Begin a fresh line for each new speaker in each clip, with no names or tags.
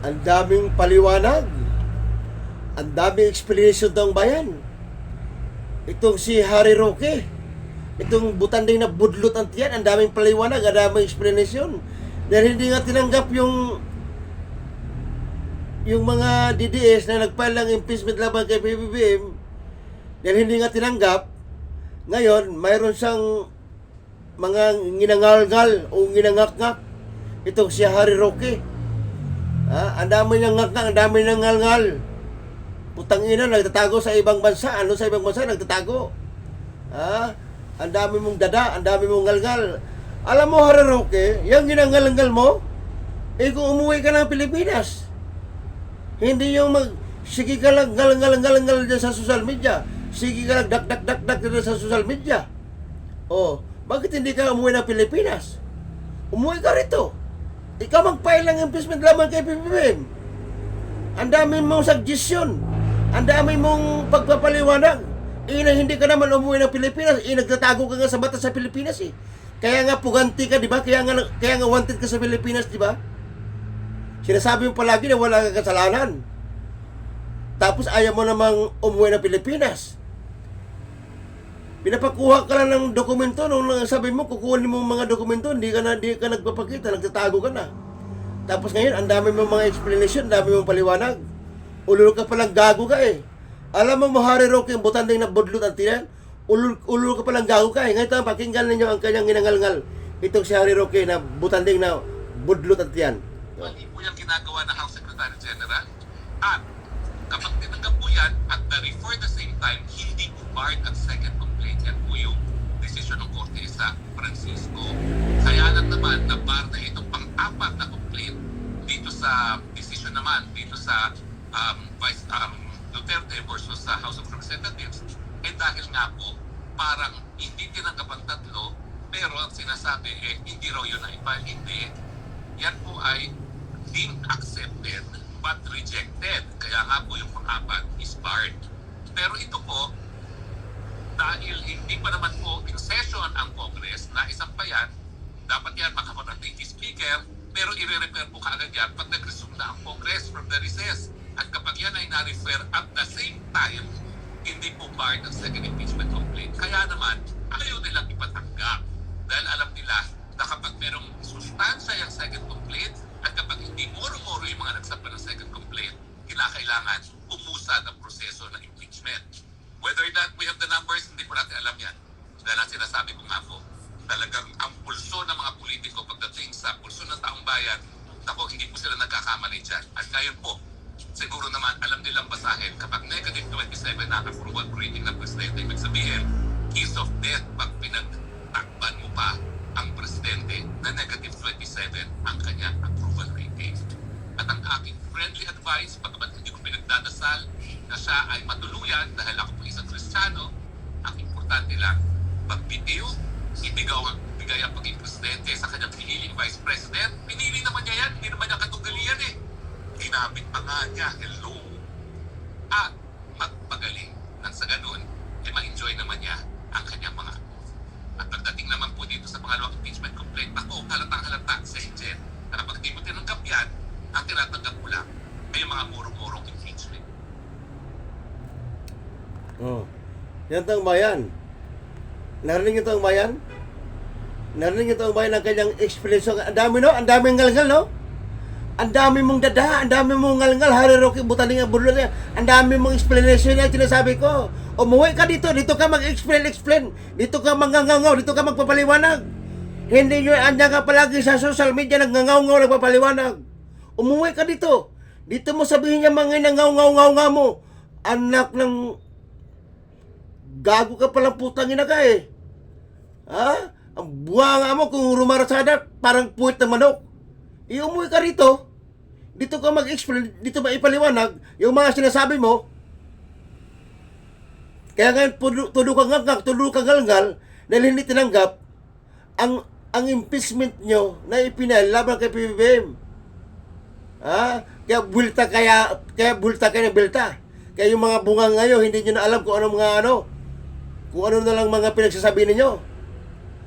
Ang daming paliwanag. Ang daming explanation ng bayan. Itong si Harry Roque, itong butanding na budlot ang tiyan, ang daming paliwanag, ang daming explanation. Dahil hindi nga tinanggap yung mga DDS na nag-file ng impeachment laban kay PBBM, dahil hindi nga tinanggap, ngayon, mayroon siyang mga ginangalgal o ginangakngak. Itong si Harry Roque. Ang dami niyang ngakngak, ang dami niyang ngalngal. Putang ina, nagtatago sa ibang bansa. Ano sa ibang bansa, nagtatago. Ang dami mong dada, ang dami mong ngalngal. Alam mo, Harry Roque, yung ginangalngal mo, kung umuwi ka ng Pilipinas, hindi yung sige ka lang ngal dyan sa social media. Sige ka lang dak dyan sa social media. Bakit hindi ka umuwi ng Pilipinas? Umuwi ka rito. Ikaw mag-file ng impeachment laban kay PBBM. Ang dami mong suggestion. Ang dami mong pagpapaliwanag. Hindi ka naman umuwi ng Pilipinas. Nagtatago ka nga sa mata sa Pilipinas eh. Kaya nga puganti ka, di ba? Kaya nga wanted ka sa Pilipinas, di ba? Sinasabi mo palagi na wala kang kasalanan. Tapos ayaw mo namang umuwi ng Pilipinas. Pinapakuha ka lang ng dokumento. Nung sabi mo, kukunin mo mga dokumento, hindi ka nagpapakita, nagtatago ka na. Tapos ngayon, ang dami mong mga explanation, ang dami mong paliwanag. Ulul ka palang gago ka eh. Alam mo, Harry Roque, yung butanding na budlot at tiyan, ulul ka palang gago ka eh. Ngayon, pakinggan ninyo ang kanyang ginangalngal. Itong si Harry Roque na butanding na budlot at tiyan.
Mali po yung ginagawa ng House Secretary General. At kapag tinanggap po yan, at for the same time, hindi po barred at second complaint. Yan po yung desisyon ng Korte sa Francisco. Kaya lang naman, na-bar na itong pang-apat na complaint dito sa desisyon naman, dito sa Vice Duterte versus sa House of Representatives. Dahil nga po, parang hindi tinanggap ang tatlo, pero ang sinasabi hindi raw yun na-file. Hindi. Yan po ay being accepted but rejected. Kaya nga po yung pang-apat is barred. Pero ito po, dahil hindi pa naman po in session ang Congress na isang payan, dapat yan makaparating kay Speaker, pero i-refer po kaagad yan pag nag-resume na ang Congress from the recess. At kapag yan ay na-refer at the same time, hindi po barred ang second impeachment complaint. Kaya naman, ayaw nilang ipatanggap. Dahil alam nila na kapag merong sustansya yung second complaint, at kapag hindi moro-moro yung mga nagsampa ng second complaint, kinakailangan umusad ang proseso ng impeachment. Whether that we have the numbers, hindi po natin alam yan. Dahil ang sinasabi ko nga po, talagang ang pulso ng mga politiko pagdating sa pulso ng taong bayan, ako, hindi po sila nagkakamali dyan. At ngayon po, siguro naman alam nilang basahin kapag negative 27 na approval rating ng presidente, ibig sabihin, case of death pag pinagtakban mo pa ang presidente na negative 27 ang kanyang approval rating. At ang aking friendly advice, pagkabat hindi ko pinagdadasal na siya ay matuluyan dahil ako po isang Kristiyano, ang importante lang, pagbitiw, ibigay ang paging presidente sa kanyang piniling vice president. Pinili naman niya yan, hindi naman niya katugalian eh. Ginamit pa nga niya, hello. At magpagaling nang sa ganun, ma-enjoy naman niya ang kanyang mga apo. At pagdating naman po dito sa pangalawang impeachment complaint, ako, halatang-halata sa Injen, na kapag di mo tinanggap yan, ang tinatanggap ko lang ay mga murong-murong impeachment.
Yan ang bayan. Narinig ito ang bayan? Narinig ito ang bayan ng kanyang explanation. Ang dami, no? Ang daming ngalngal, no? Ang dami mong dada, ang dami mong ngalngal, Harry Roque, butaling ang budlot niya. Ang dami mong explanation na sinasabi ko. Umuwi ka dito ka mag-explain. Dito ka mangangaw, dito ka magpapaliwanag. Hindi nyo, andyan ka palagi sa social media, nagngangaw, nagpapaliwanag. Umuwi ka dito. Dito mo sabihin niya mga nangaw mo. Anak ng gago ka palang putang ina ka eh. Ang buwanga mo kung rumarasada, parang puwit na manok. Umuwi ka rito. Dito ka mag-explain, dito maipaliwanag yung mga sinasabi mo. Kaya ngayon, tulo ka ngangak, tulo ka ngalngal, dahil hindi tinanggap ang impeachment nyo na ipinal laban kay PBBM. Kaya bulta ng bulta. Kaya yung mga bunga ngayon, hindi nyo na alam kung ano na lang mga pinagsasabi ninyo.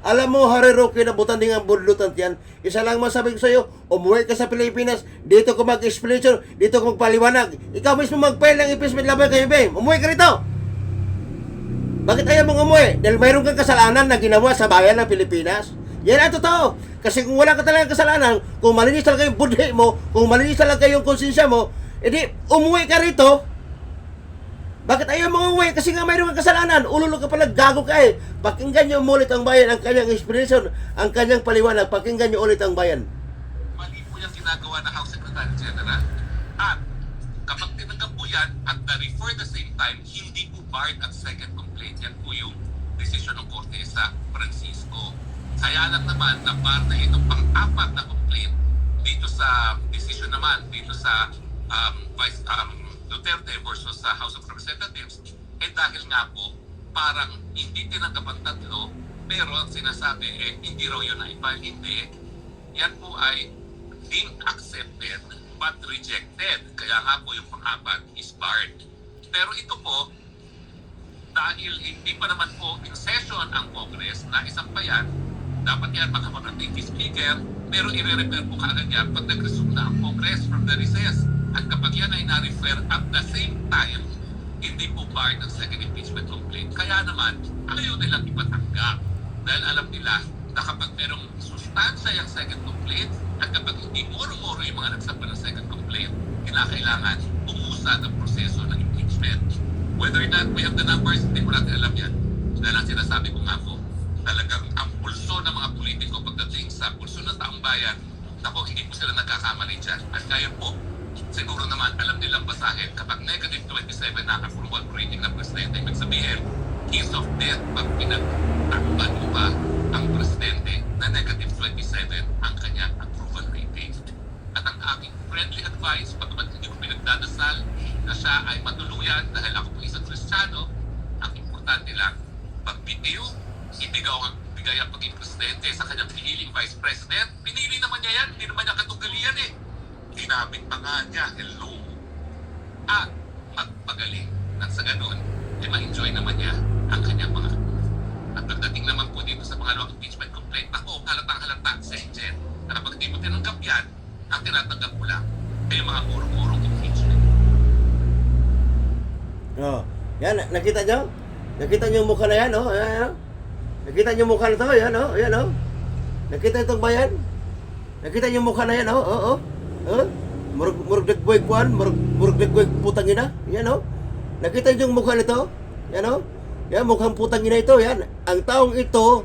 Alam mo, Harry Roque, na butan din ang budlutan yan. Isa lang masabi ko sa'yo, umuwi ka sa Pilipinas, dito ko mag-explanation, dito ko magpaliwanag. Ikaw mismo mag-file ng impeachment laban kay PBBM. Umuwi ka rito! Bakit ayaw mong umuwi? Dahil mayroon kang kasalanan na ginawa sa bayan ng Pilipinas. Yan ang totoo. Kasi kung wala ka talagang kasalanan, kung malinis talaga yung budhi mo, kung malinis talaga yung konsensya mo, edi umuwi ka rito. Bakit ayaw mong umuwi? Kasi nga mayroon kang kasalanan. Ululog ka pala, gago ka eh. Pakinggan niyo ulit ang bayan, ang kanyang explanation, ang kanyang paliwanag. Pakinggan niyo ulit ang bayan.
Mali po yung ginagawa ng House Secretary General. At kapag tinanggap po yan at na-refer the same time, hindi po barred at second complaint. Yan po yung desisyon ng Korte sa Francisco. Kaya lang naman na bar na itong pang-apat na complaint dito sa desisyon naman, dito sa Vice Duterte versus sa House of Representatives, dahil nga po parang hindi tinanggap ang tatlo, pero ang sinasabi hindi raw yun na-file. Hindi. Yan po ay being accepted but rejected. Kaya nga po yung pang-apat is barred. Pero ito po, dahil hindi pa naman po in session ang Congress na isang pa yan, dapat yan makapag-update the Speaker, pero i-refer po kaagad yan pag nag-resume na ang Congress from the recess. At kapag yan ay na-refer at the same time, hindi po barred ang second impeachment complaint. Kaya naman, ayaw nilang ipatanggap. Dahil alam nila na kapag merong sustansya yung second complaint, at kapag hindi moro-moro yung mga nagsampa ng second complaint, kinakailangan umusad ang proseso ng impeachment. Whether or not we have the numbers, hindi ko natin alam yan. Dahil ang sinasabi ko nga po, talagang ang pulso ng mga politiko pagdating sa pulso ng taong bayan, ako, hindi po sila nagkakamali dyan. At ngayon po, siguro naman alam nilang basahin kapag negative 27 na approval rating ng presidente, ibig sabihin, case of death pag pinagtakpan mo pa ang presidente na negative 27 ang kanyang approval rating. At ang aking friendly advice, pag hindi ko pinagdadasal na siya ay matuluyan dahil ako po isang Kristiyano, ang importante lang, pagbitiw, ibigay ang paging presidente sa kanyang piniling vice president. Pinili naman niya yan, hindi naman niya katugalian eh. Ginamit pa nga niya, hello. At magpagaling nang sa ganun, ma-enjoy naman niya ang kanyang mga. At pagdating naman po dito sa pangalawang impeachment complaint, ako, halatang-halata sa Jen, na kapag di mo tinanggap yan, ang tinatanggap ko lang ay yung mga murong-murong impeachment.
Oh, yan, nakita niyo? Nakita niyo yung mukha na yan, oh? Ayan, oh. Nakita niyo yung mukha na to, yan, oh? Ayan, oh. Nakita itong bayan? Nakita niyo yung mukha na yan, oh? Oh, oh. Huh? Murag dagboy kuan, murag dagboy putang ina. Yan oh. Nakita niyo yung mukha nito? Yan oh. Yan mukhang putang ina ito, yan. Ang taong ito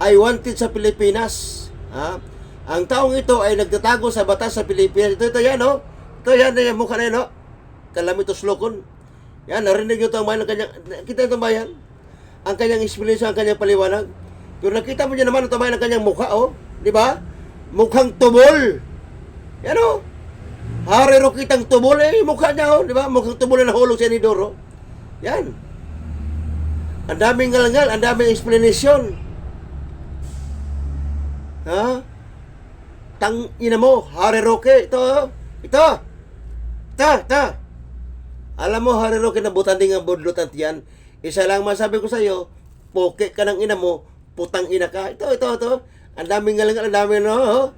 ay wanted sa Pilipinas. Ha? Ang taong ito ay nagtatago sa batas sa Pilipinas. Ito yan oh. Ito yan, yung mukha na yan oh. Kalamitos lokon. Yan, narinig niyo ito ang bayan ng kanyang, nakita ito ang bayan? Ang kanyang explanation, ang kanyang paliwanag. Pero nakita mo niyo naman ito bayan ng kanyang mukha oh. Di ba? Mukhang tubol. Yan o. Harry Roque kitang tumol eh. Mukha niya o. Di ba? Mukhang tumol na nahulog sa Inidoro. Yan. Ang daming ngalangal. Ang daming explanation. Ha? Tangina mo. Harry Roque. Ito. Ito. Alam mo, Harry Roque, nabutan din ang budlutan yan. Isa lang masabi ko sa'yo. Poke ka ng ina mo. Putang ina ka. Ito. Ang daming ngalangal. Ang daming no.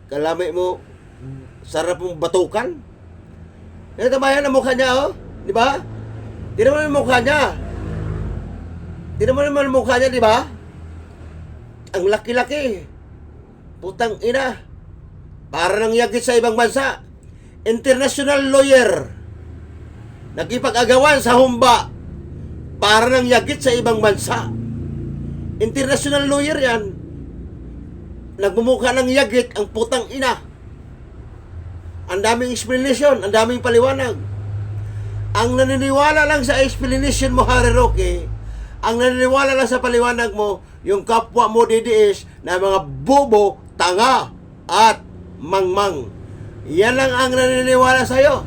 Kalamay mo, sarap mong batukan. Ito ba yan ang mukha niya, oh? Di ba? Di naman ang mukha niya. Di naman ang mukha niya, di ba? Ang laki-laki. Putang ina. Para nang yagit sa ibang bansa. International lawyer. Nakipag-agawan sa humba. Para nang yagit sa ibang bansa. International lawyer yan. Nagmumukha ng yagit ang putang ina. Ang daming explanation, ang daming paliwanag. Ang naniniwala lang sa explanation mo, Harry Roque, ang naniniwala lang sa paliwanag mo, yung kapwa mo DDS na mga bobo, tanga, at mangmang. Yan lang ang naniniwala sa'yo.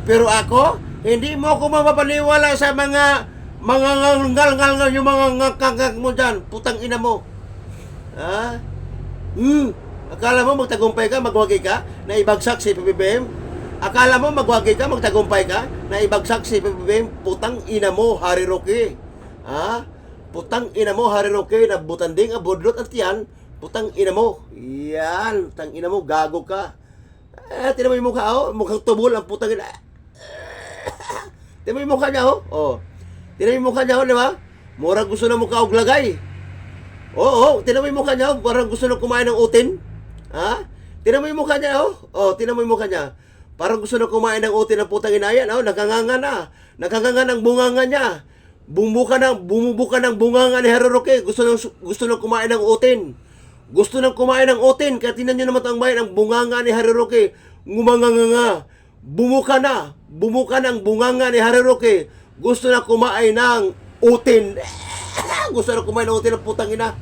Pero ako, hindi mo ako mapapaniwala sa mga ngal-ngal yung mga ngakangak mo dyan. Putang ina mo. Ha? Akala mo magtagumpay ka, magwagi ka, na ibagsak si PBBM? Akala mo magwagi ka, magtagumpay ka, na ibagsak si PBBM? Putang ina mo, Harry Roque. Ha? Putang ina mo, Hariroke, na butanding, abudlot at yan. Putang ina mo. Yan, putang ina mo, gago ka. Tinan mo yung mukha, oh. Mukhang tubol ang putang ina. Tinan mo yung mukha niya, oh. Oh. Tinan mo yung mukha niya, oh, di ba? Murang gusto na mukha og lagay. Oo, tinan mo yung mukha niya, oh. Parang gusto na kumain ng utin. Ha? Tinan mo yung mukha niya, oh. Oh, tinan mo yung mukha niya. Parang gusto na kumain ng utin ng putang ina yan, oh. Nakanganga na. Nakanganga ng bunganga niya. Bumubuka ng bunganga ni Hariroke. Gusto nang kumain ng utin. Gusto nang kumain ng utin. Kaya tinan nyo naman ang bayan, ang bunganga ni Hariroke. Ngumanganga. Bumuka ng bunganga ni Hariroke. Gusto na kumain ng utin. Gusto na kumain ng utin ng putang ina.